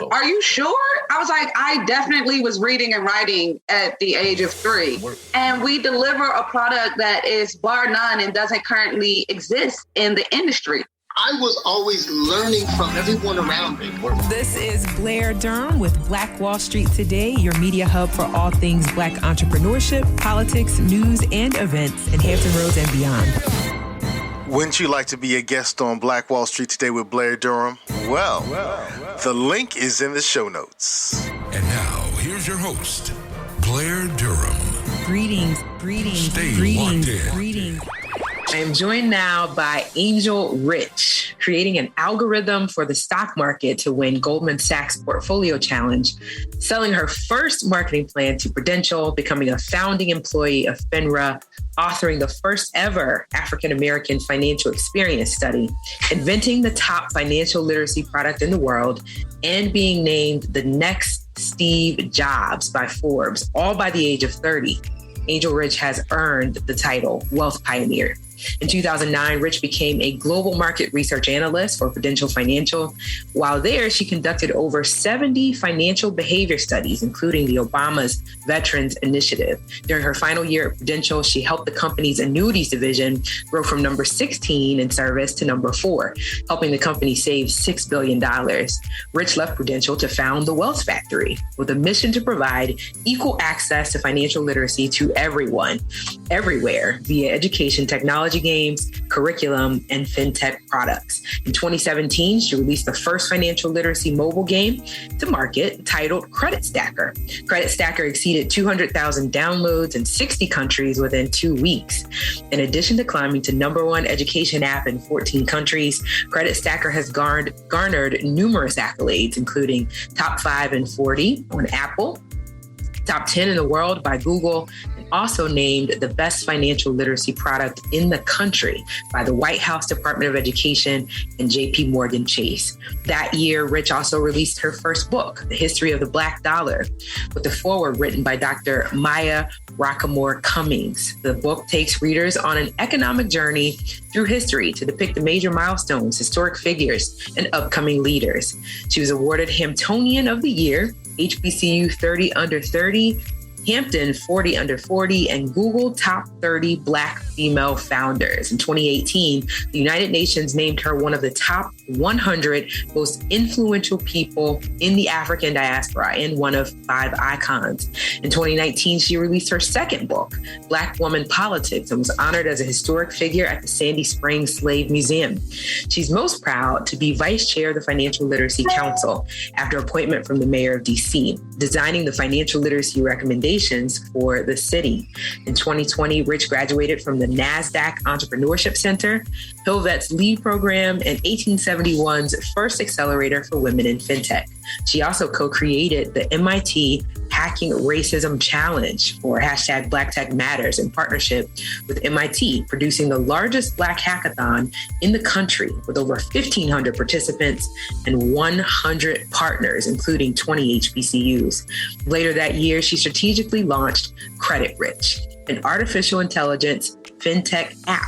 Are you sure? I was like, I definitely was reading and writing at the age of 3. And we deliver a product that is bar none and doesn't currently exist in the industry. I was always learning from everyone around me. This is Blair Durham with Black Wall Street Today, your media hub for all things Black entrepreneurship, politics, news, and events in Hampton Roads and beyond. Wouldn't you like to be a guest on Black Wall Street Today with Blair Durham? Well, the link is in the show notes. And now, here's your host, Blair Durham. Greetings. I am joined now by Angel Rich, creating an algorithm for the stock market to win Goldman Sachs Portfolio Challenge, selling her first marketing plan to Prudential, becoming a founding employee of FINRA, authoring the first ever African-American financial experience study, inventing the top financial literacy product in the world, and being named the next Steve Jobs by Forbes, all by the age of 30. Angel Rich has earned the title Wealth Pioneer. In 2009, Rich became a global market research analyst for Prudential Financial. While there, she conducted over 70 financial behavior studies, including the Obama's Veterans Initiative. During her final year at Prudential, she helped the company's annuities division grow from number 16 in service to number 4, helping the company save $6 billion. Rich left Prudential to found the Wealth Factory with a mission to provide equal access to financial literacy to everyone, everywhere, via education, technology, games, curriculum, and fintech products. In 2017, she released the first financial literacy mobile game to market titled Credit Stacker. Credit Stacker exceeded 200,000 downloads in 60 countries within 2 weeks. In addition to climbing to #1 education app in 14 countries, Credit Stacker has garnered numerous accolades, including top 5 in 40 on Apple, top 10 in the world by Google, and also named the best financial literacy product in the country by the White House Department of Education and JP Morgan Chase. That year, Rich also released her first book, The History of the Black Dollar, with the foreword written by Dr. Maya Rockamore Cummings. The book takes readers on an economic journey through history to depict the major milestones, historic figures, and upcoming leaders. She was awarded Hamptonian of the Year, HBCU 30 Under 30, Hampton 40 Under 40, and Google Top 30 Black Female Founders. In 2018, the United Nations named her one of the top 100 most influential people in the African diaspora and one of 5 icons. In 2019, she released her second book, Black Woman Politics, and was honored as a historic figure at the Sandy Springs Slave Museum. She's most proud to be vice chair of the Financial Literacy Council after appointment from the mayor of DC, designing the financial literacy recommendations for the city. In 2020, Rich graduated from the NASDAQ Entrepreneurship Center, Hillvet's LEAD program, and 1871's first accelerator for women in Fintech. She also co-created the MIT Hacking Racism Challenge, or hashtag Black Tech Matters, in partnership with MIT, producing the largest Black hackathon in the country with over 1,500 participants and 100 partners, including 20 HBCUs. Later that year, she strategically launched CreditRich, an artificial intelligence fintech app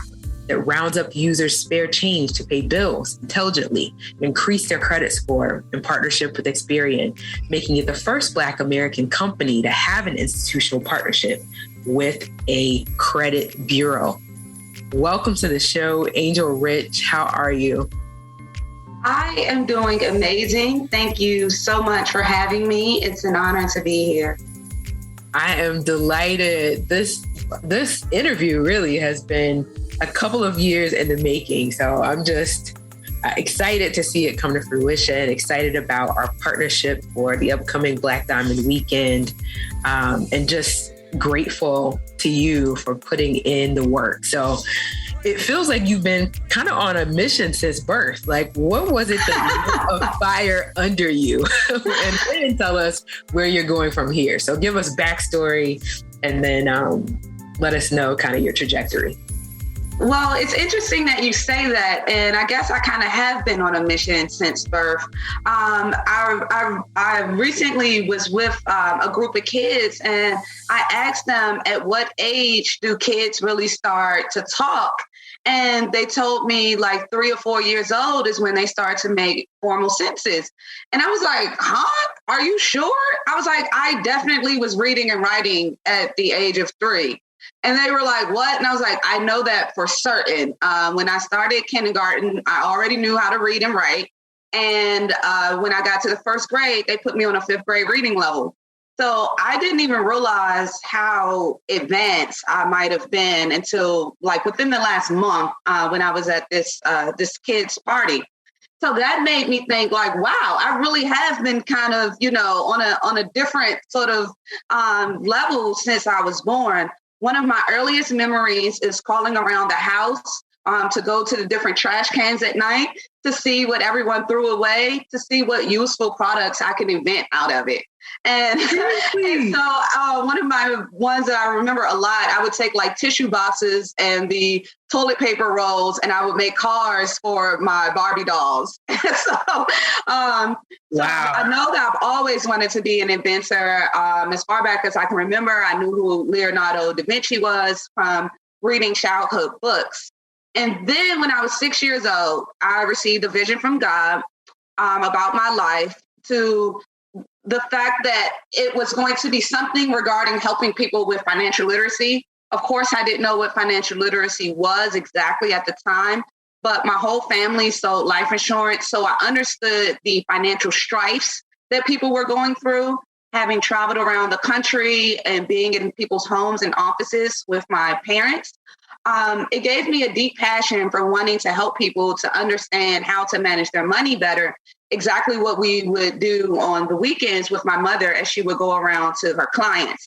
that rounds up users' spare change to pay bills intelligently and increase their credit score in partnership with Experian, making it the first Black American company to have an institutional partnership with a credit bureau. Welcome to the show, Angel Rich. How are you? I am doing amazing. Thank you so much for having me. It's an honor to be here. I am delighted. This interview really has been a couple of years in the making. So I'm just excited to see it come to fruition, excited about our partnership for the upcoming Black Diamond Weekend, and just grateful to you for putting in the work. So it feels like you've been kind of on a mission since birth. Like, what was it that lit a fire under you? And then tell us where you're going from here. So give us backstory and then let us know kind of your trajectory. Well, it's interesting that you say that, and I guess I kind of have been on a mission since birth. I recently was with a group of kids, and I asked them, at what age do kids really start to talk? And they told me like 3 or 4 years old is when they start to make formal sentences. And I was like, huh? Are you sure? I was like, I definitely was reading and writing at the age of 3. And they were like, what? And I was like, I know that for certain. When I started kindergarten, I already knew how to read and write. And when I got to the 1st grade, they put me on a 5th grade reading level. So I didn't even realize how advanced I might have been until like within the last month when I was at this kid's party. So that made me think like, wow, I really have been kind of, on a different sort of level since I was born. One of my earliest memories is crawling around the house to go to the different trash cans at night to see what everyone threw away, to see what useful products I can invent out of it. And so one of my ones that I remember a lot, I would take like tissue boxes and the toilet paper rolls, and I would make cars for my Barbie dolls. So I know that I've always wanted to be an inventor. As far back as I can remember, I knew who Leonardo da Vinci was from reading childhood books. And then when I was 6 years old, I received a vision from God about my life, to the fact that it was going to be something regarding helping people with financial literacy. Of course, I didn't know what financial literacy was exactly at the time, but my whole family sold life insurance. So I understood the financial strifes that people were going through, having traveled around the country and being in people's homes and offices with my parents. It gave me a deep passion for wanting to help people to understand how to manage their money better. Exactly what we would do on the weekends with my mother as she would go around to her clients.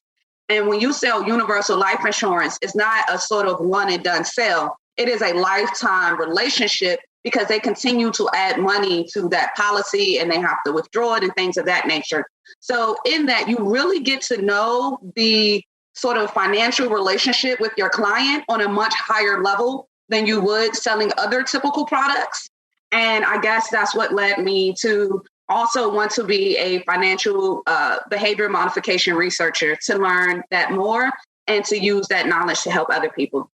And when you sell universal life insurance, it's not a sort of one and done sale. It is a lifetime relationship because they continue to add money to that policy and they have to withdraw it and things of that nature. So in that, you really get to know the sort of financial relationship with your client on a much higher level than you would selling other typical products. And I guess that's what led me to also want to be a financial behavior modification researcher, to learn that more and to use that knowledge to help other people.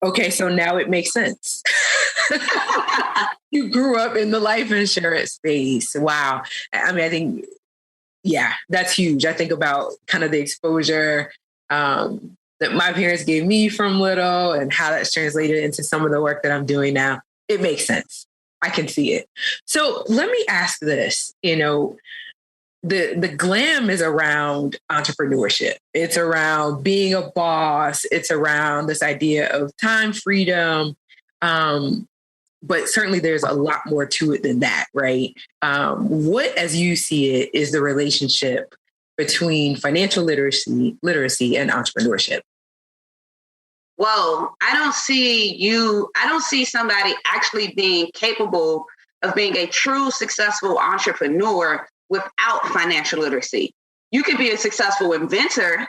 Okay, so now it makes sense. You grew up in the life insurance space. Wow. I mean, I think, yeah, that's huge. I think about kind of the exposure that my parents gave me from little and how that's translated into some of the work that I'm doing now. It makes sense. I can see it. So let me ask this, the glam is around entrepreneurship. It's around being a boss. It's around this idea of time freedom. But certainly there's a lot more to it than that, right? What, as you see it, is the relationship between financial literacy and entrepreneurship? Well, I don't see somebody actually being capable of being a true successful entrepreneur without financial literacy. You could be a successful inventor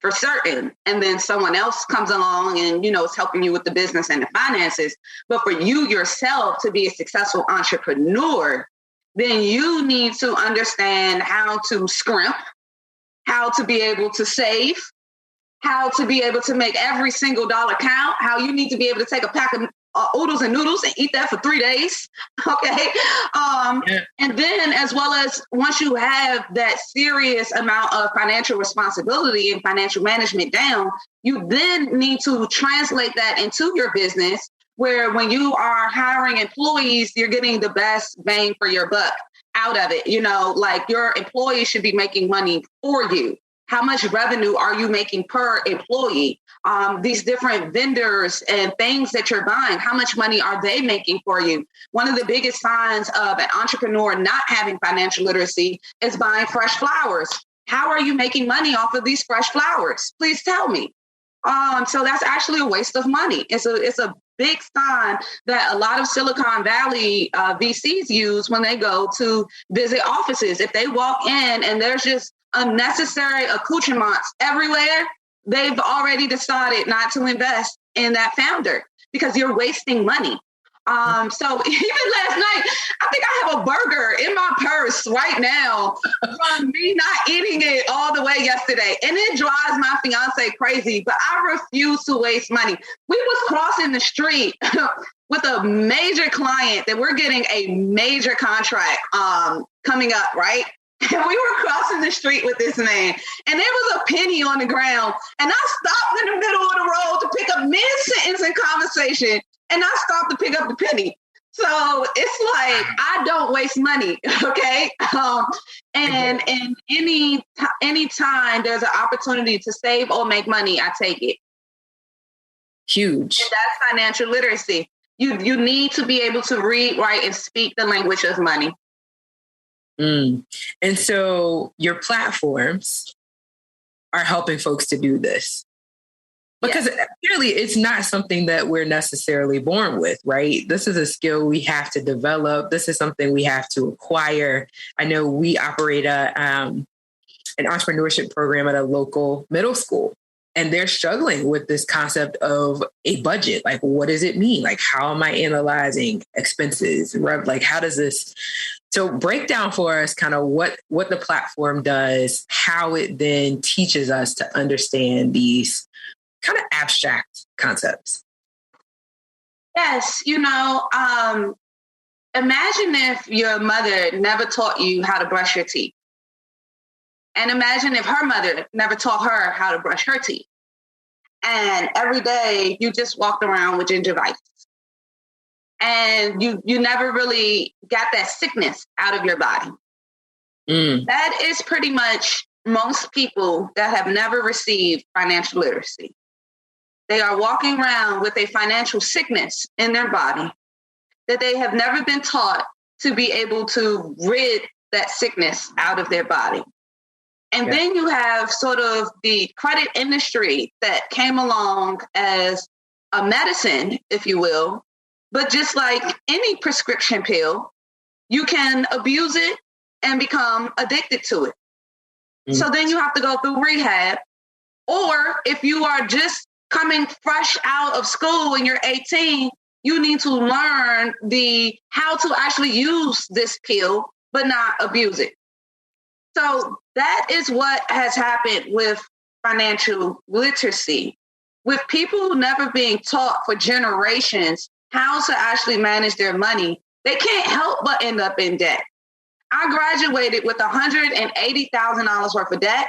for certain, and then someone else comes along and, is helping you with the business and the finances. But for you yourself to be a successful entrepreneur, then you need to understand how to scrimp, how to be able to save, how to be able to make every single dollar count, how you need to be able to take a pack of oodles and noodles and eat that for 3 days. Okay. And then, as well as once you have that serious amount of financial responsibility and financial management down, you then need to translate that into your business, where when you are hiring employees, you're getting the best bang for your buck out of it. Like your employees should be making money for you. How much revenue are you making per employee? These different vendors and things that you're buying, how much money are they making for you? One of the biggest signs of an entrepreneur not having financial literacy is buying fresh flowers. How are you making money off of these fresh flowers? Please tell me. So that's actually a waste of money. It's a big sign that a lot of Silicon Valley VCs use when they go to visit offices. If they walk in and there's just unnecessary accoutrements everywhere, they've already decided not to invest in that founder because you're wasting money. So even last night, I think I have a burger in my purse right now from me not eating it all the way yesterday. And it drives my fiance crazy, but I refuse to waste money. We was crossing the street with a major client that we're getting a major contract coming up, right? And we were crossing the street with this man, and there was a penny on the ground, and I stopped in the middle of the road to pick up mid-sentence in conversation, and I stopped to pick up the penny. So it's like, I don't waste money, okay? And any time there's an opportunity to save or make money, I take it. Huge. And that's financial literacy. You need to be able to read, write, and speak the language of money. And so your platforms are helping folks to do this. Because clearly it's not something that we're necessarily born with, right? This is a skill we have to develop. This is something we have to acquire. I know we operate an entrepreneurship program at a local middle school, and they're struggling with this concept of a budget. Like, what does it mean? Like, how am I analyzing expenses? Like, how does this... So break down for us kind of what the platform does, how it then teaches us to understand these kind of abstract concepts. Yes. Imagine if your mother never taught you how to brush your teeth. And imagine if her mother never taught her how to brush her teeth. And every day you just walked around with gingivitis. And you never really got that sickness out of your body. That is pretty much most people that have never received financial literacy. They are walking around with a financial sickness in their body that they have never been taught to be able to rid that sickness out of their body. And then you have sort of the credit industry that came along as a medicine, if you will. But just like any prescription pill, you can abuse it and become addicted to it. So then you have to go through rehab. Or if you are just coming fresh out of school and you're 18, you need to learn how to actually use this pill, but not abuse it. So that is what has happened with financial literacy, with people never being taught for generations how to actually manage their money. They can't help but end up in debt. I graduated with $180,000 worth of debt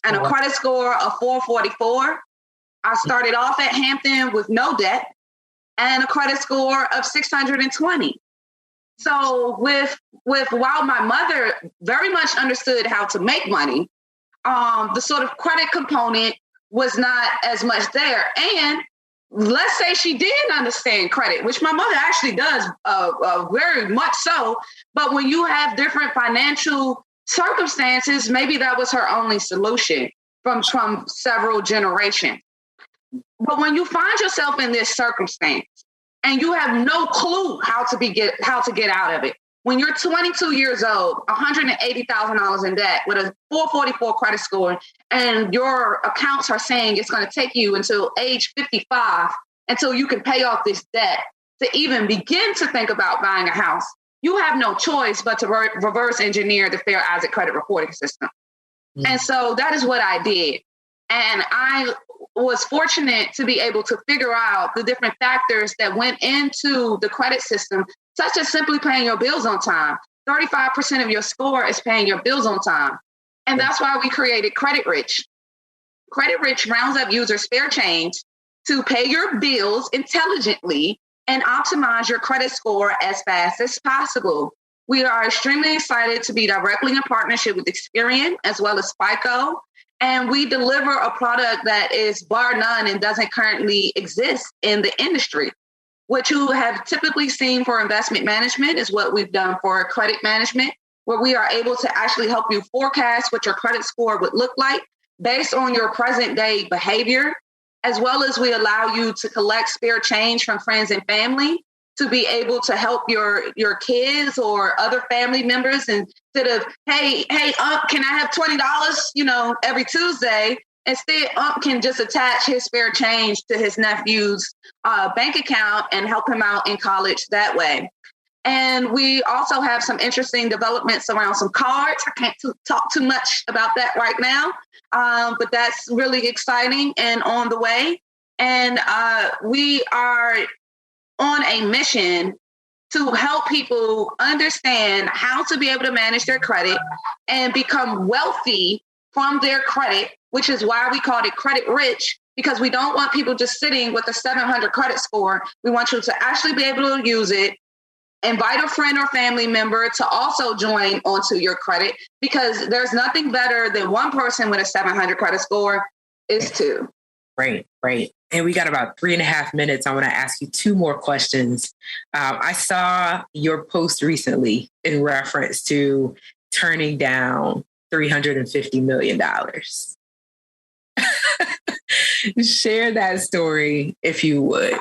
and a credit score of 444. I started off at Hampton with no debt and a credit score of 620. So while my mother very much understood how to make money, the sort of credit component was not as much there. And let's say she didn't understand credit, which my mother actually does very much so. But when you have different financial circumstances, maybe that was her only solution from several generations. But when you find yourself in this circumstance and you have no clue how to get out of it, when you're 22 years old, $180,000 in debt with a 444 credit score, and your accounts are saying it's going to take you until age 55 until you can pay off this debt to even begin to think about buying a house, you have no choice but to reverse engineer the Fair Isaac credit reporting system. And so that is what I did. And I was fortunate to be able to figure out the different factors that went into the credit system, such as simply paying your bills on time. 35% of your score is paying your bills on time. And that's why we created CreditRich. CreditRich rounds up users' spare change to pay your bills intelligently and optimize your credit score as fast as possible. We are extremely excited to be directly in partnership with Experian as well as FICO. And we deliver a product that is bar none and doesn't currently exist in the industry. What you have typically seen for investment management is what we've done for credit management, where we are able to actually help you forecast what your credit score would look like based on your present day behavior, as well as we allow you to collect spare change from friends and family to be able to help your kids or other family members instead of, hey, can I have $20, every Tuesday? Instead, can just attach his spare change to his nephew's bank account and help him out in college that way. And we also have some interesting developments around some cards. I can't talk too much about that right now, but that's really exciting and on the way. And we are on a mission to help people understand how to be able to manage their credit and become wealthy from their credit, which is why we called it CreditRich, because we don't want people just sitting with a 700 credit score. We want you to actually be able to use it, invite a friend or family member to also join onto your credit, because there's nothing better than one person with a 700 credit score is two. Right. And we got about 3.5 minutes. I want to ask you 2 more questions. I saw your post recently in reference to turning down $350 million. Share that story if you would.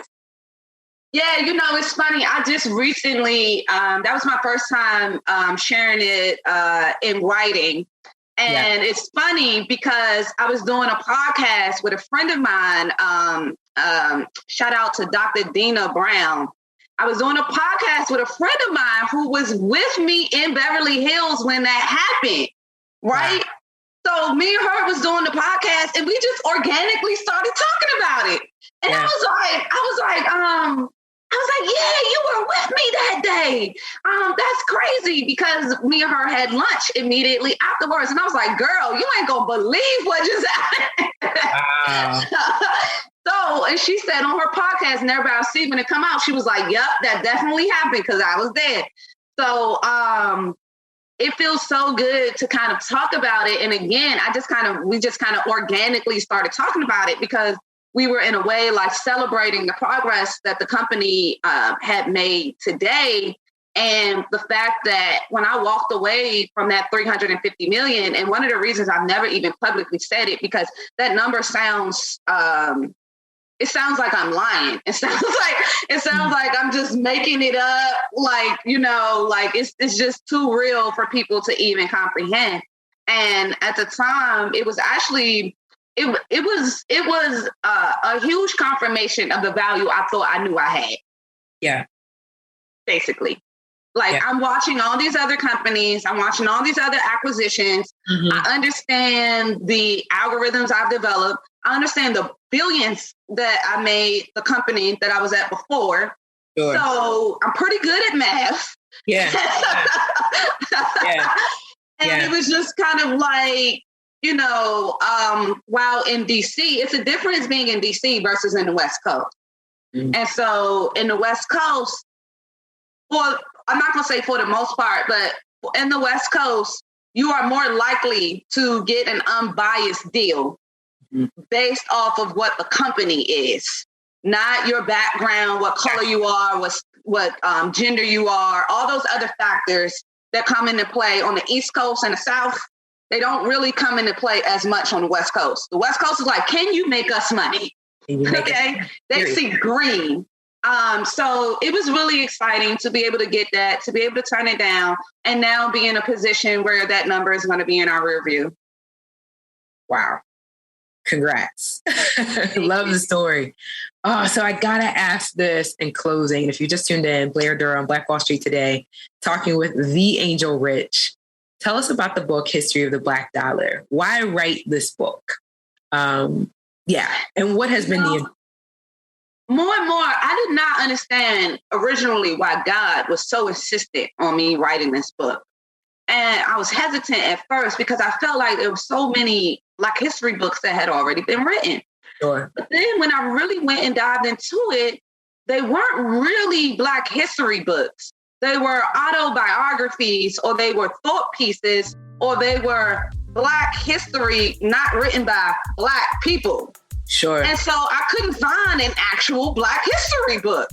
Yeah, it's funny. I just recently, that was my first time sharing it in writing. And It's funny because I was doing a podcast with a friend of mine. Shout out to Dr. Dina Brown. I was doing a podcast with a friend of mine who was with me in Beverly Hills when that happened, right? Wow. So me and her was doing the podcast and we just organically started talking about it. And I was like, yeah, you were with me that day. That's crazy, because me and her had lunch immediately afterwards. And I was like, girl, you ain't gonna believe what just happened. So, and she said on her podcast, and everybody will see when it come out, she was like, yep, that definitely happened because I was there. So it feels so good to kind of talk about it. And again, we just kind of organically started talking about it because we were in a way like celebrating the progress that the company had made today. And the fact that when I walked away from that $350 million, and one of the reasons I've never even publicly said it, because that number sounds, it sounds like I'm lying. It sounds like I'm just making it up. Like, like it's just too real for people to even comprehend. And at the time, it was actually, it was a huge confirmation of the value I thought I knew I had. Yeah. Basically. I'm watching all these other companies. I'm watching all these other acquisitions. Mm-hmm. I understand the algorithms I've developed. I understand the billions that I made the company that I was at before. Sure. So I'm pretty good at math. Yeah. And it was just kind of like, while in DC, it's a difference being in DC versus in the West Coast. Mm-hmm. And so in the West Coast, I'm not going to say for the most part, but in the West Coast, you are more likely to get an unbiased deal based off of what the company is, not your background, what color you are, what gender you are, all those other factors that come into play on the East Coast and the South. They don't really come into play as much on the West Coast. The West Coast is like, can you make us money? Okay. They see green. So it was really exciting to be able to get that, to be able to turn it down, and now be in a position where that number is going to be in our rear view. Wow. Congrats. Love the story. Oh, so I got to ask this in closing. If you just tuned in, Blair Durham, Black Wall Street Today, talking with the Angel Rich. Tell us about the book, History of the Black Dollar. Why write this book? And what has been the... More and more, I did not understand originally why God was so insistent on me writing this book. And I was hesitant at first because I felt like there were so many Black history books that had already been written. Sure. But then when I really went and dived into it, they weren't really Black history books. They were autobiographies, or they were thought pieces, or they were Black history not written by Black people. Sure. And so I couldn't find an actual Black history book.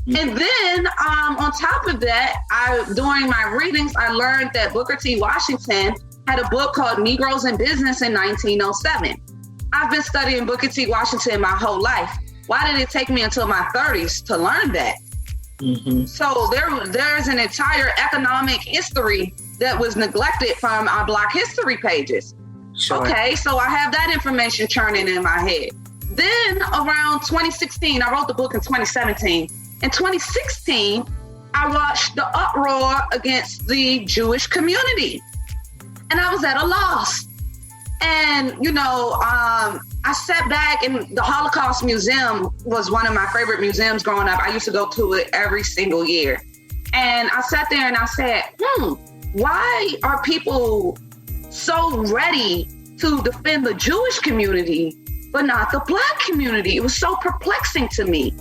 Mm-hmm. And then on top of that, during my readings, I learned that Booker T. Washington had a book called Negroes in Business in 1907. I've been studying Booker T. Washington my whole life. Why did it take me until my 30s to learn that? Mm-hmm. So there's an entire economic history that was neglected from our Black history pages. Sure. Okay, so I have that information churning in my head. Then around 2016, I wrote the book in 2017. In 2016, I watched the uproar against the Jewish community. And I was at a loss. And, I sat back, and the Holocaust Museum was one of my favorite museums growing up. I used to go to it every single year. And I sat there and I said, why are people so ready to defend the Jewish community, but not the Black community? It was so perplexing to me.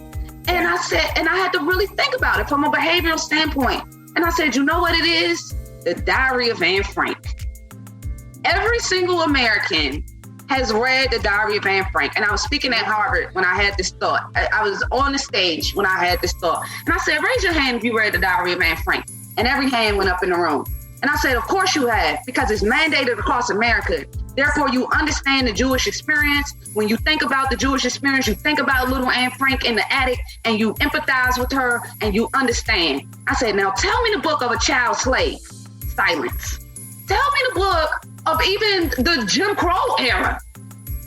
And I said, and I had to really think about it from a behavioral standpoint. And I said, you know what it is? The Diary of Anne Frank. Every single American has read the Diary of Anne Frank. And I was speaking at Harvard when I had this thought. I was on the stage when I had this thought. And I said, raise your hand if you read the Diary of Anne Frank. And every hand went up in the room. And I said, of course you have, because it's mandated across America. Therefore, you understand the Jewish experience. When you think about the Jewish experience, you think about little Anne Frank in the attic, and you empathize with her, and you understand. I said, now tell me the book of a child slave. Silence. Tell me the book of even the Jim Crow era.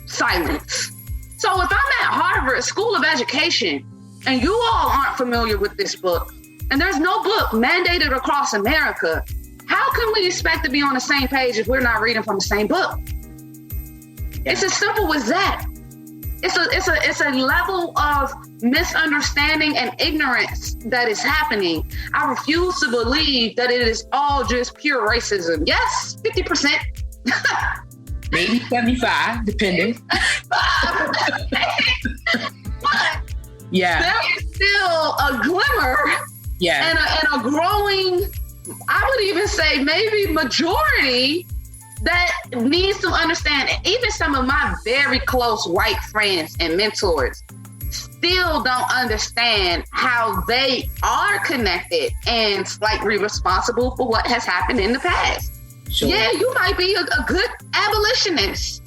Silence. So if I'm at Harvard School of Education, and you all aren't familiar with this book, and there's no book mandated across America, how can we expect to be on the same page if we're not reading from the same book? It's as simple as that. It's a level of misunderstanding and ignorance that is happening. I refuse to believe that it is all just pure racism. Yes, 50%. Maybe 75, depending. But yeah, there is still a glimmer and a growing, I would even say maybe majority that needs to understand. Even some of my very close white friends and mentors still don't understand how they are connected and slightly responsible for what has happened in the past. Sure. Yeah, you might be a good abolitionist,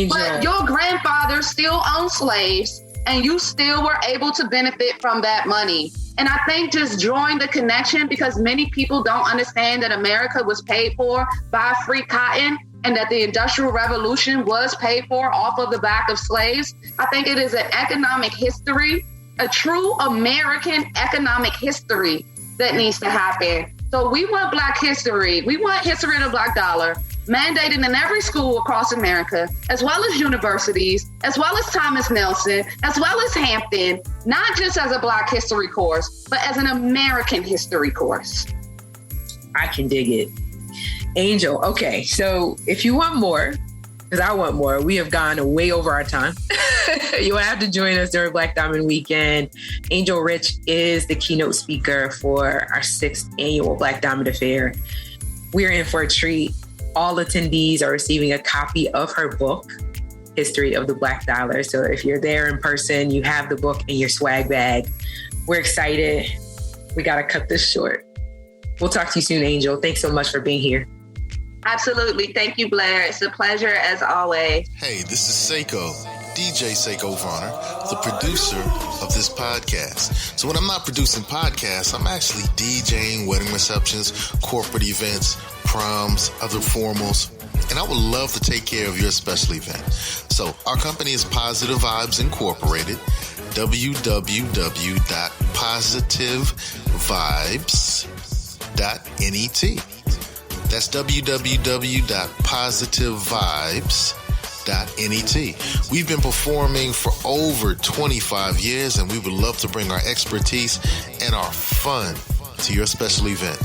but your grandfather still owned slaves and you still were able to benefit from that money. And I think just drawing the connection, because many people don't understand that America was paid for by free cotton and that the Industrial Revolution was paid for off of the back of slaves. I think it is an economic history, a true American economic history that needs to happen. So we want Black history. We want history of the Black dollar mandated in every school across America, as well as universities, as well as Thomas Nelson, as well as Hampton, not just as a Black history course, but as an American history course. I can dig it. Angel, okay, so if you want more, because I want more, we have gone way over our time. You will have to join us during Black Diamond Weekend. Angel Rich is the keynote speaker for our 6th annual Black Diamond Affair. We're in for a treat. All attendees are receiving a copy of her book, History of the Black Dollar. So if you're there in person, you have the book in your swag bag. We're excited. We got to cut this short. We'll talk to you soon, Angel. Thanks so much for being here. Absolutely. Thank you, Blair. It's a pleasure as always. Hey, this is Seiko, DJ Seiko Varner, the producer of this podcast. So when I'm not producing podcasts, I'm actually DJing wedding receptions, corporate events, proms, other formals, and I would love to take care of your special event. So our company is Positive Vibes Incorporated, www.positivevibes.net. That's www.positivevibes.net. We've been performing for over 25 years, and we would love to bring our expertise and our fun to your special event.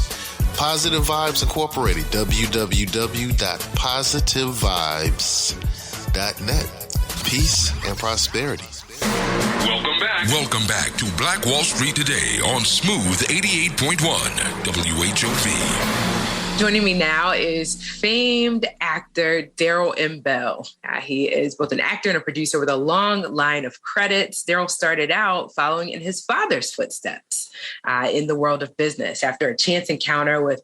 Positive Vibes Incorporated, www.positivevibes.net. Peace and prosperity. Welcome back to Black Wall Street Today on Smooth 88.1 WHOV. Joining me now is famed actor Darryl M. Bell. He is both an actor and a producer with a long line of credits. Darryl started out following in his father's footsteps in the world of business after a chance encounter with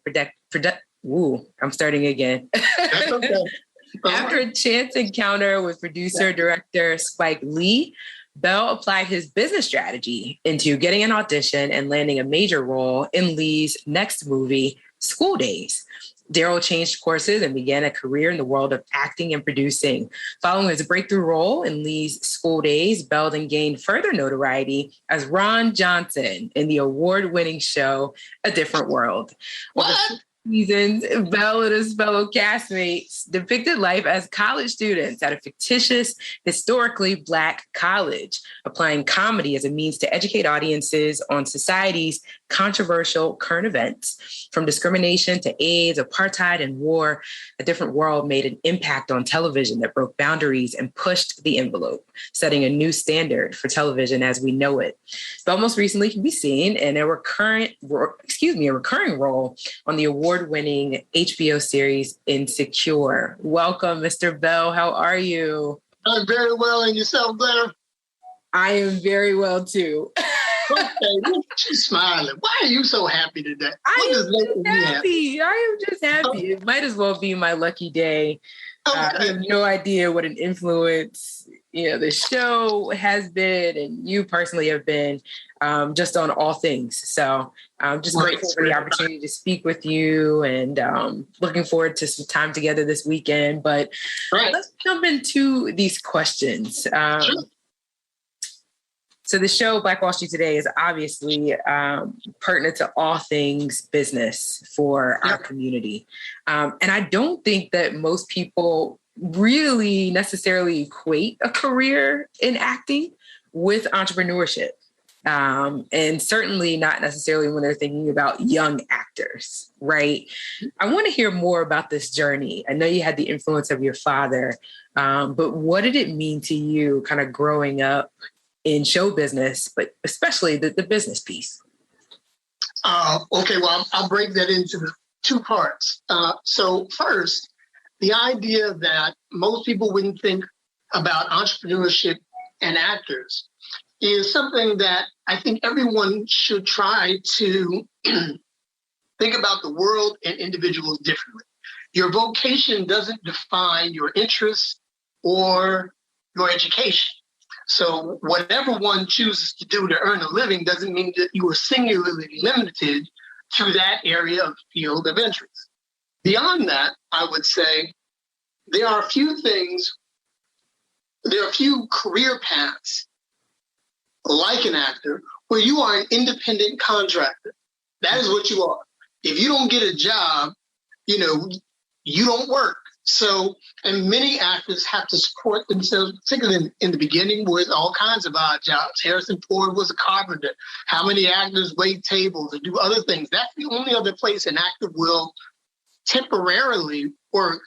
After a chance encounter with producer-director Spike Lee, Bell applied his business strategy into getting an audition and landing a major role in Lee's next movie, School Daze. Darryl changed courses and began a career in the world of acting and producing. Following his breakthrough role in Lee's School Daze, Belden gained further notoriety as Ron Johnson in the award-winning show A Different World. What? Seasons, Bell and his fellow castmates depicted life as college students at a fictitious, historically Black college, applying comedy as a means to educate audiences on society's controversial current events. From discrimination to AIDS, apartheid, and war, A Different World made an impact on television that broke boundaries and pushed the envelope, setting a new standard for television as we know it. Bell most recently can be seen in a recurring role on the award-winning HBO series Insecure. Welcome, Mr. Bell. How are you? I'm very well, and yourself, Blair? I am very well, too. Okay, she's smiling. Why are you so happy today? I am just happy. It might as well be my lucky day. Okay. I have no idea what an influence the show has been, and you personally have been, just on all things. So I'm just grateful for the opportunity to speak with you, and looking forward to some time together this weekend. But let's jump into these questions. Sure. So the show Black Wall Street Today is obviously pertinent to all things business for our community. And I don't think that most people really necessarily equate a career in acting with entrepreneurship. And certainly not necessarily when they're thinking about young actors, right? I want to hear more about this journey. I know you had the influence of your father, but what did it mean to you kind of growing up in show business, but especially the business piece? Okay, well, I'll break that into the two parts. So first, the idea that most people wouldn't think about entrepreneurship and actors is something that I think everyone should try to think about the world and individuals differently. Your vocation doesn't define your interests or your education. So whatever one chooses to do to earn a living doesn't mean that you are singularly limited to that area of field of interest. Beyond that, I would say there are a few career paths like an actor where you are an independent contractor. That is what you are. If you don't get a job, you don't work. So, and many actors have to support themselves, particularly in the beginning, with all kinds of odd jobs. Harrison Ford was a carpenter. How many actors wait tables and do other things? That's the only other place an actor will temporarily work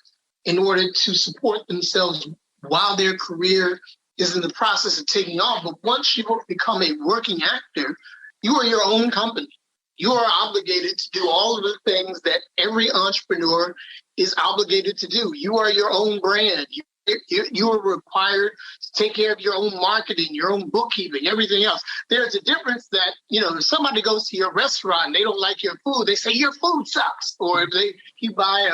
in order to support themselves while their career is in the process of taking off. But once you become a working actor, you are your own company. You are obligated to do all of the things that every entrepreneur is obligated to do. You are your own brand. You are required to take care of your own marketing, your own bookkeeping, everything else. There's a difference that, if somebody goes to your restaurant and they don't like your food, they say your food sucks. Or if you buy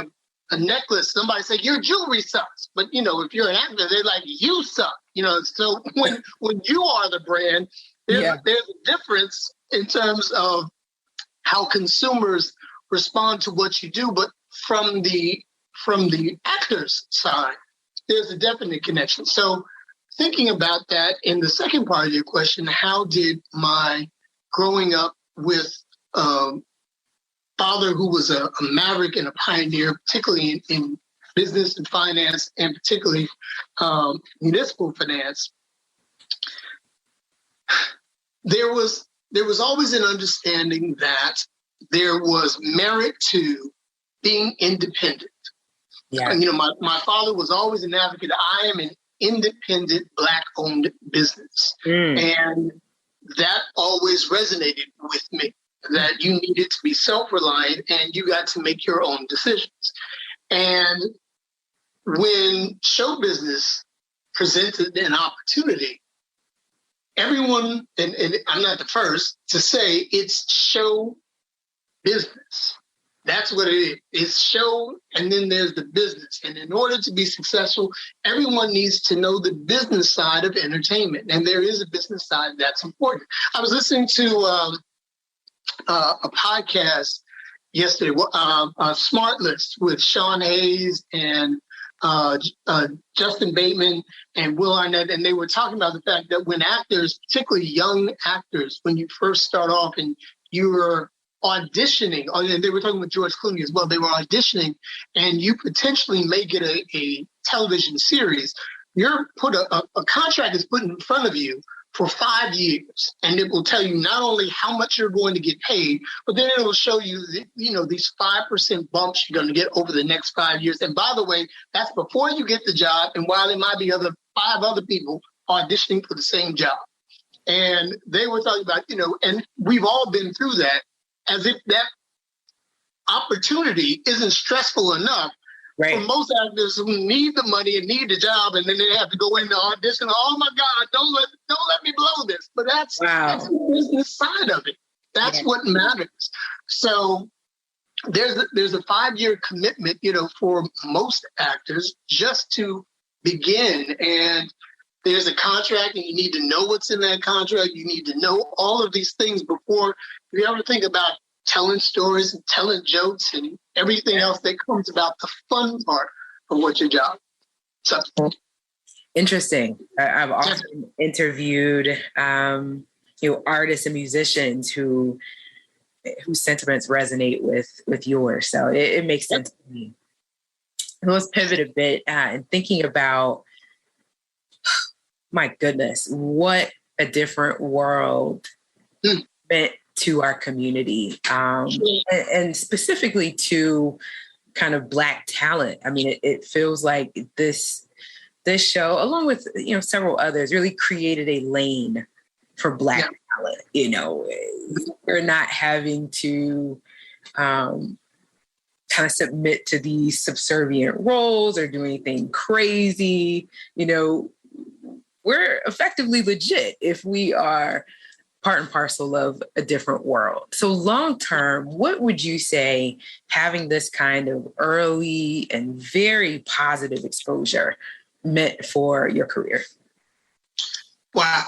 a necklace, somebody say your jewelry sucks. But, if you're an actor, they're like, you suck. So when you are the brand, there's a difference in terms of how consumers respond to what you do. But from the actor's side, there's a definite connection. So thinking about that in the second part of your question, how did my growing up with father who was a maverick and a pioneer, particularly in business and finance, and particularly municipal finance, there was always an understanding that there was merit to being independent. Yeah. And, my father was always an advocate. I am an independent Black-owned business. And that always resonated with me, that you needed to be self-reliant and you got to make your own decisions. And when show business presented an opportunity, everyone, and I'm not the first to say, it's show business. That's what it is. It's show, and then there's the business. And in order to be successful, everyone needs to know the business side of entertainment. And there is a business side that's important. I was listening to a podcast yesterday, Smart List with Sean Hayes and Justin Bateman and Will Arnett, and they were talking about the fact that when actors, particularly young actors, when you first start off and you were auditioning, and they were talking with George Clooney as well, they were auditioning, and you potentially may get a television series. You're put a contract is put in front of you for 5 years, and it will tell you not only how much you're going to get paid, but then it will show you, these 5% bumps you're going to get over the next 5 years. And by the way, that's before you get the job, and while there might be 5 other people auditioning for the same job. And they were talking about, and we've all been through that, as if that opportunity isn't stressful enough. Right. For most actors who need the money and need the job, and then they have to go in the audition. Oh my God! Don't let me blow this. But that's the business side of it. That's what matters. So there's a 5-year commitment, for most actors just to begin. And there's a contract, and you need to know what's in that contract. You need to know all of these things before you ever think about telling stories and telling jokes and everything else that comes about the fun part of what your job. So interesting. I've often interviewed artists and musicians whose sentiments resonate with yours. So it makes sense to me. Let's pivot a bit and thinking about, my goodness, what a different world meant to our community, and specifically to kind of Black talent. I mean, it feels like this show, along with several others, really created a lane for Black talent. We're not having to kind of submit to these subservient roles or do anything crazy. We're effectively legit if we are part and parcel of a different world. So long term, what would you say having this kind of early and very positive exposure meant for your career? Wow.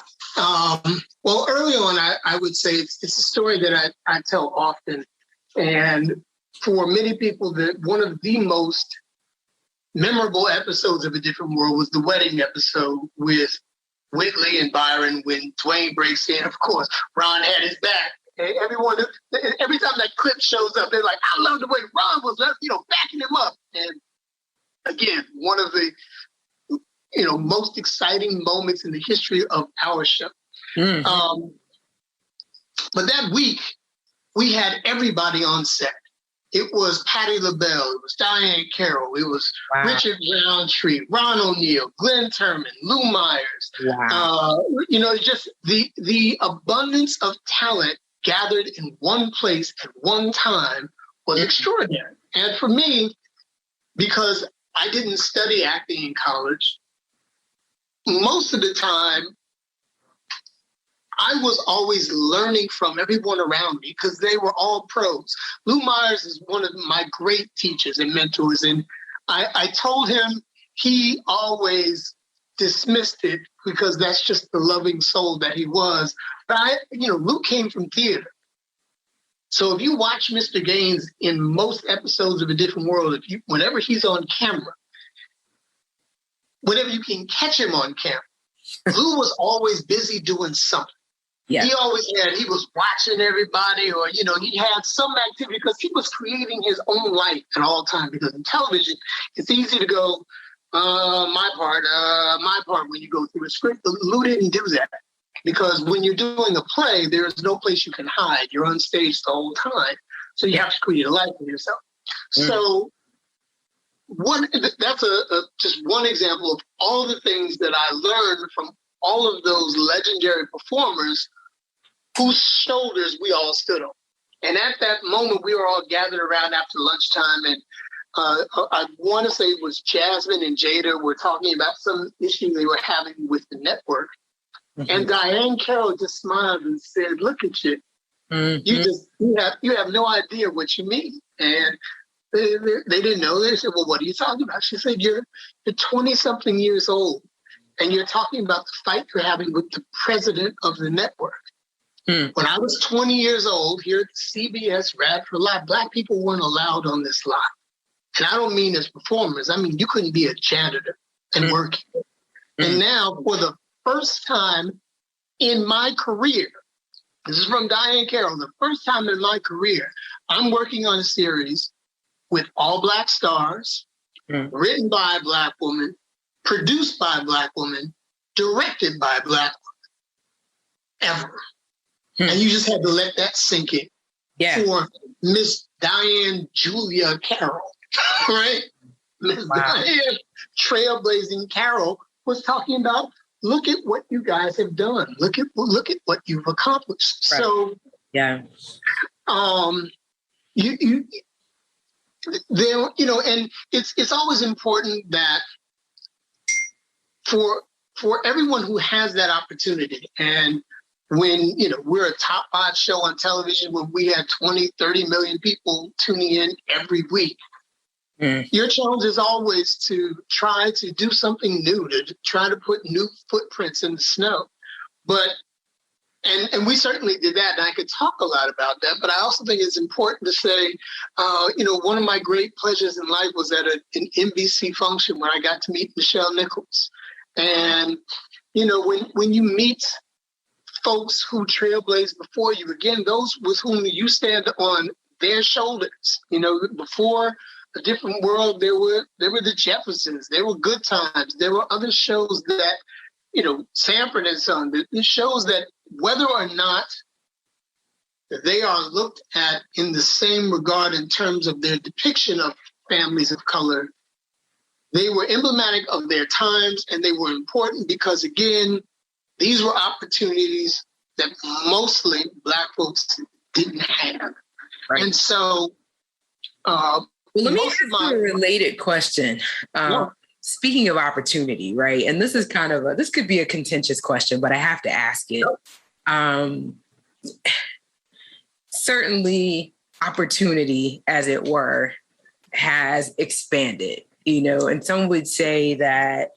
Well, early on, I would say it's a story that I tell often. And for many people, that one of the most memorable episodes of A Different World was the wedding episode with Whitley and Byron, when Dwayne breaks in. Of course, Ron had his back. And every time that clip shows up, they're like, I love the way Ron was, backing him up. And again, one of the, most exciting moments in the history of our show. Mm-hmm. But that week, we had everybody on set. It was Patti LaBelle, it was Diane Carroll, it was Richard Roundtree, Ron O'Neal, Glenn Turman, Lou Myers. Wow. Just the abundance of talent gathered in one place at one time was extraordinary. And for me, because I didn't study acting in college, most of the time, I was always learning from everyone around me because they were all pros. Lou Myers is one of my great teachers and mentors. And I told him, he always dismissed it because that's just the loving soul that he was. But Lou came from theater. So if you watch Mr. Gaines in most episodes of A Different World, whenever he's on camera, whenever you can catch him on camera, Lou was always busy doing something. Yeah. He was watching everybody, or, he had some activity because he was creating his own life at all times. Because in television, it's easy to go, my part, when you go through a script. But Lou didn't do that, because when you're doing a play, there is no place you can hide. You're on stage the whole time. So you have to create a life for yourself. Mm. So that's just one example of all the things that I learned from all of those legendary performers whose shoulders we all stood on. And at that moment, we were all gathered around after lunchtime, and I want to say it was Jasmine and Jada were talking about some issue they were having with the network. Mm-hmm. And Diane Carroll just smiled and said, "Look at you. Mm-hmm. You have no idea what you mean." And they didn't know. They said, "Well, what are you talking about?" She said, You're 20-something years old, and you're talking about the fight you're having with the president of the network. When I was 20 years old, here at CBS Radford Live, Black people weren't allowed on this lot. And I don't mean as performers. I mean, you couldn't be a janitor and work here. And now, for the first time in my career, this is from Diane Carroll, the first time in my career, I'm working on a series with all Black stars, written by a Black woman, produced by a Black woman, directed by a Black woman, ever. And you just had to let that sink in. Yeah. For Miss Diane Julia Carroll, right? Miss Diane Trailblazing Carroll was talking about, look at what you guys have done. Look at what you've accomplished. Right. So, yeah. And it's always important that for everyone who has that opportunity, and when, we're a top 5 show on television, when we had 20, 30 million people tuning in every week, your challenge is always to try to do something new, to try to put new footprints in the snow. But, and we certainly did that, and I could talk a lot about that, but I also think it's important to say, one of my great pleasures in life was at an NBC function where I got to meet Michelle Nichols. And, when you meet folks who trailblazed before you, again, those with whom you stand on their shoulders. Before A Different World, there were the Jeffersons, there were Good Times, there were other shows that, Sanford and Son, the shows that whether or not they are looked at in the same regard in terms of their depiction of families of color, they were emblematic of their times, and they were important because, again, these were opportunities that mostly Black folks didn't have. Right. And so, let me ask you a related question. Speaking of opportunity, right? And this is this could be a contentious question, but I have to ask it. Certainly opportunity, as it were, has expanded, and some would say that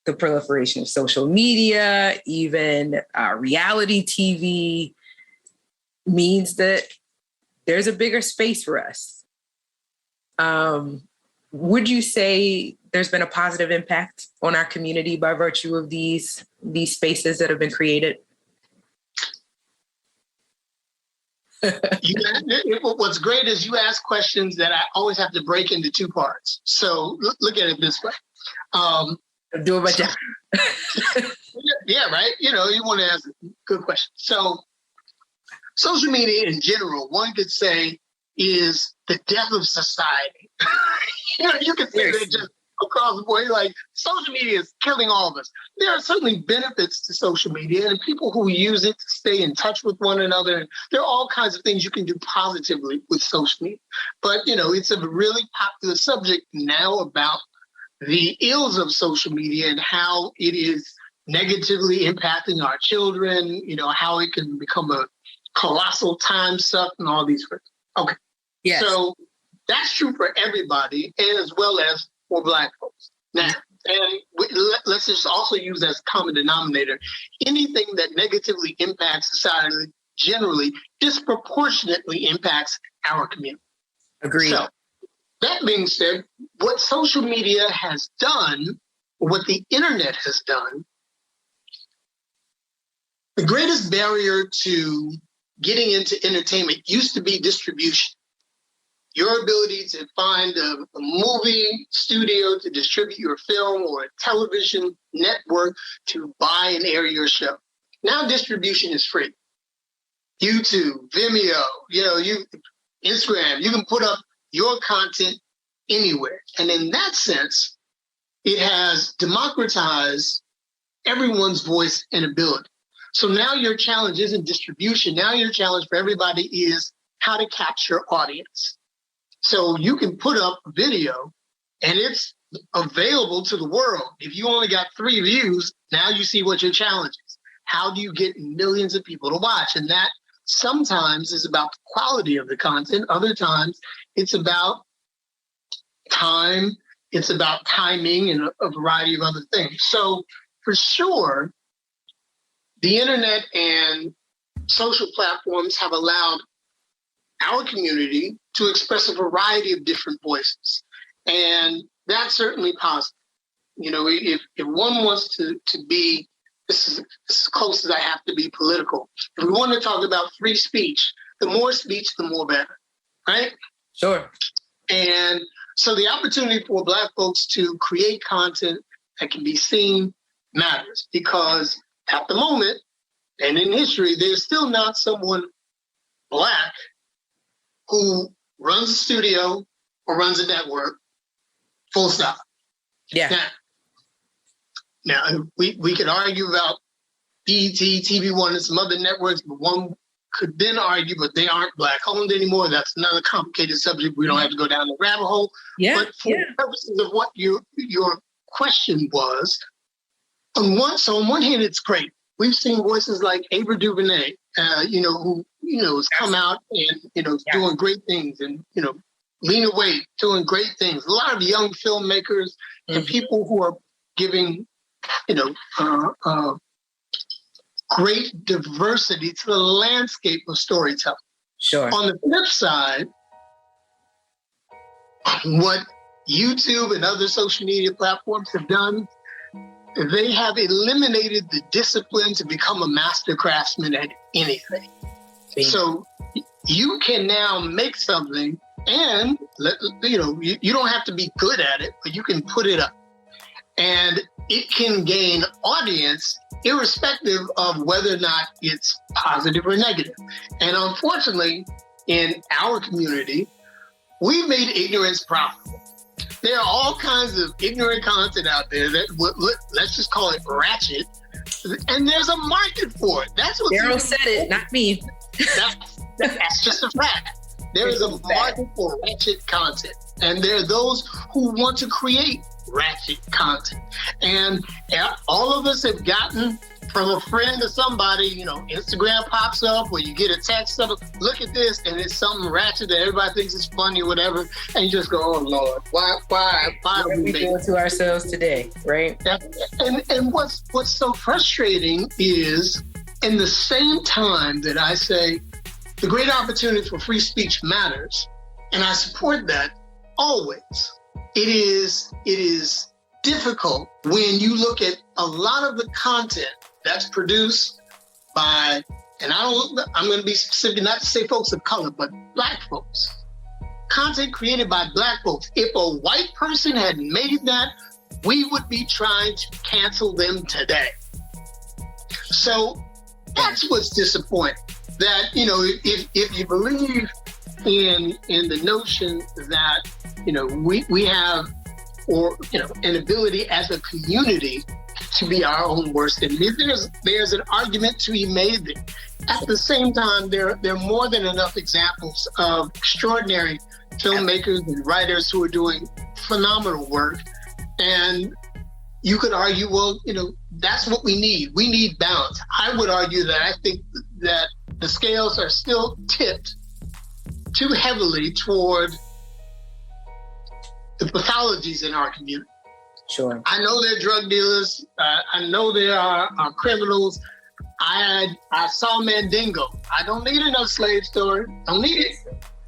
the proliferation of social media, even reality TV, means that there's a bigger space for us. Would you say there's been a positive impact on our community by virtue of these spaces that have been created? What's great is you ask questions that I always have to break into 2 parts. So look at it this way. Do it by job. Yeah, right. You want to ask a good question. So social media in general, one could say, is the death of society. You could say that just across the board, like social media is killing all of us. There are certainly benefits to social media and people who use it to stay in touch with one another. And there are all kinds of things you can do positively with social media. But, it's a really popular subject now about the ills of social media and how it is negatively impacting our children, how it can become a colossal time suck and all these things. Okay. Yes. So that's true for everybody, and as well as for Black folks. Now, and let's just also use as common denominator, anything that negatively impacts society generally disproportionately impacts our community. Agreed. So that being said, what social media has done, what the internet has done, the greatest barrier to getting into entertainment used to be distribution. Your ability to find a movie studio to distribute your film or a television network to buy and air your show. Now distribution is free. YouTube, Vimeo, Instagram, you can put up your content anywhere. And in that sense, it has democratized everyone's voice and ability. So now your challenge isn't distribution. Now your challenge for everybody is how to capture audience. So you can put up a video and it's available to the world. If you only got 3 views, now you see what your challenge is. How do you get millions of people to watch? And that sometimes is about the quality of the content. Other times it's about time. It's about timing and a variety of other things. So for sure, the internet and social platforms have allowed our community to express a variety of different voices. And that's certainly positive. You know, if one wants to be, this is as close as I have to be political. If we want to talk about free speech, the more speech, the more better, right? Sure. And so the opportunity for Black folks to create content that can be seen matters, because at the moment and in history, there's still not someone Black who runs a studio or runs a network, full stop. Yeah. Now we could argue about BET, TV One, and some other networks, but one could then argue, but they aren't Black owned anymore. That's another complicated subject. We don't have to go down the rabbit hole. Yeah. But for purposes of what your question was, on one hand, it's great. We've seen voices like Ava DuVernay, who has come out and doing great things, and Lena Waithe doing great things. A lot of young filmmakers and people who are giving great diversity to the landscape of storytelling. Sure. On the flip side, what YouTube and other social media platforms have done, they have eliminated the discipline to become a master craftsman at anything. So you can now make something, and you don't have to be good at it, but you can put it up, and it can gain audience irrespective of whether or not it's positive or negative. And unfortunately, in our community, we've made ignorance profitable. There are all kinds of ignorant content out there that, let's just call it ratchet, and there's a market for it. That's what Darryl said it, not me. That's just a fact. There is a market for ratchet content, and there are those who want to create ratchet content. And all of us have gotten from a friend or somebody, Instagram pops up, or you get a text of, look at this, and it's something ratchet that everybody thinks is funny or whatever, and you just go, oh Lord, why are we doing to ourselves today, right? And what's so frustrating is, in the same time that I say the great opportunity for free speech matters, and I support that always, it is difficult when you look at a lot of the content that's produced by, and I'm going to be specific, not to say folks of color, but Black folks. Content created by Black folks. If a white person had made that, we would be trying to cancel them today. So that's what's disappointing. That, if you believe in the notion that, we have, or, an ability as a community to be our own worst enemy, there's an argument to be made there. At the same time, there are more than enough examples of extraordinary filmmakers and writers who are doing phenomenal work. And you could argue, well, that's what we need. We need balance. I would argue that I think that the scales are still tipped too heavily toward the pathologies in our community. Sure. I know they're drug dealers. I know there are criminals. I saw Mandingo. I don't need another slave story. Don't need it.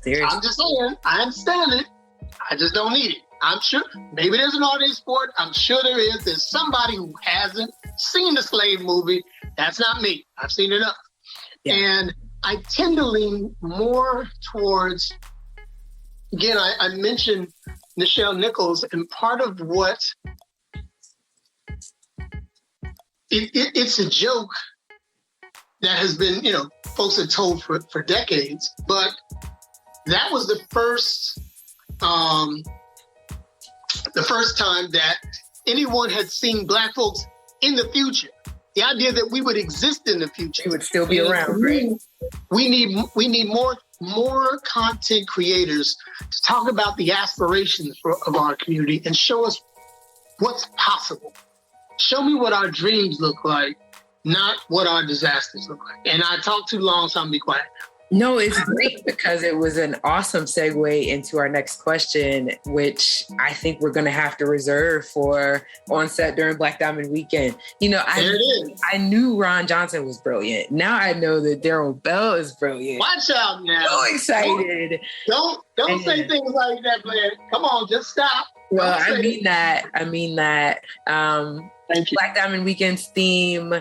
Seriously. I'm just saying, I understand it. I just don't need it. I'm sure maybe there's an audience for it. I'm sure there is. There's somebody who hasn't seen the slave movie. That's not me. I've seen enough. Yeah. And I tend to lean more towards, again, I mentioned Nichelle Nichols, and part of what it's a joke that has been, folks have told for decades, but that was the first time that anyone had seen Black folks in the future. The idea that we would exist in the future. We would still be around, right? We need more content creators to talk about the aspirations of our community and show us what's possible. Show me what our dreams look like, not what our disasters look like. And I talk too long, so I'm gonna be quiet. No, it's great because it was an awesome segue into our next question, which I think we're going to have to reserve for On Set during Black Diamond Weekend. You know, I knew Ron Johnson was brilliant. Now I know that Darryl Bell is brilliant. Watch out now. So excited. Don't say things like that, Blair. Come on, just stop. Well, I mean that. Thank you. Black Diamond Weekend's theme,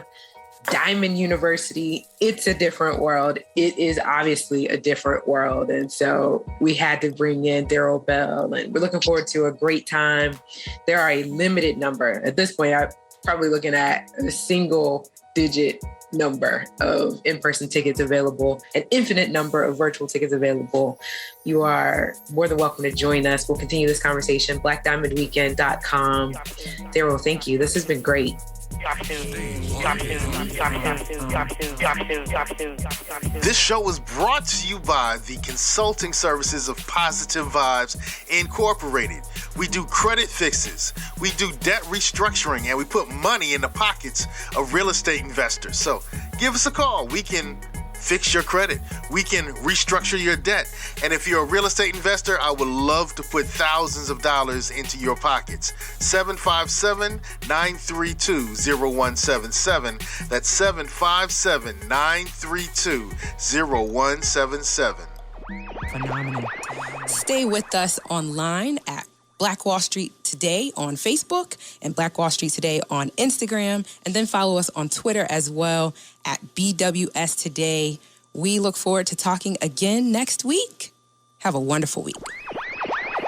Diamond University, it's a different world. It is obviously a different world. And so we had to bring in Darryl Bell, and we're looking forward to a great time. There are a limited number. At this point, I'm probably looking at a single digit number of in-person tickets available, an infinite number of virtual tickets available. You are more than welcome to join us. We'll continue this conversation, blackdiamondweekend.com. Darryl, thank you. This has been great. This show was brought to you by the consulting services of Positive Vibes Incorporated. We do credit fixes, we do debt restructuring, and we put money in the pockets of real estate investors. So give us a call. We can fix your credit. We can restructure your debt. And if you're a real estate investor, I would love to put thousands of dollars into your pockets. 757-932-0177. That's 757-932-0177. Phenomenal. Stay with us online at Black Wall Street Today on Facebook and Black Wall Street Today on Instagram, and then follow us on Twitter as well at BWS Today. We look forward to talking again next week. Have a wonderful week.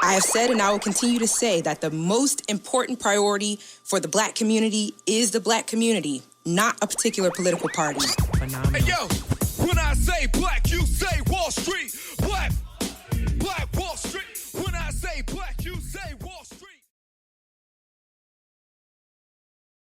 I have said, and I will continue to say, that the most important priority for the Black community is the Black community, not a particular political party. Phenomenal. Hey, yo, when I say black, you say Wall Street. Black Wall Street. When I say black, you say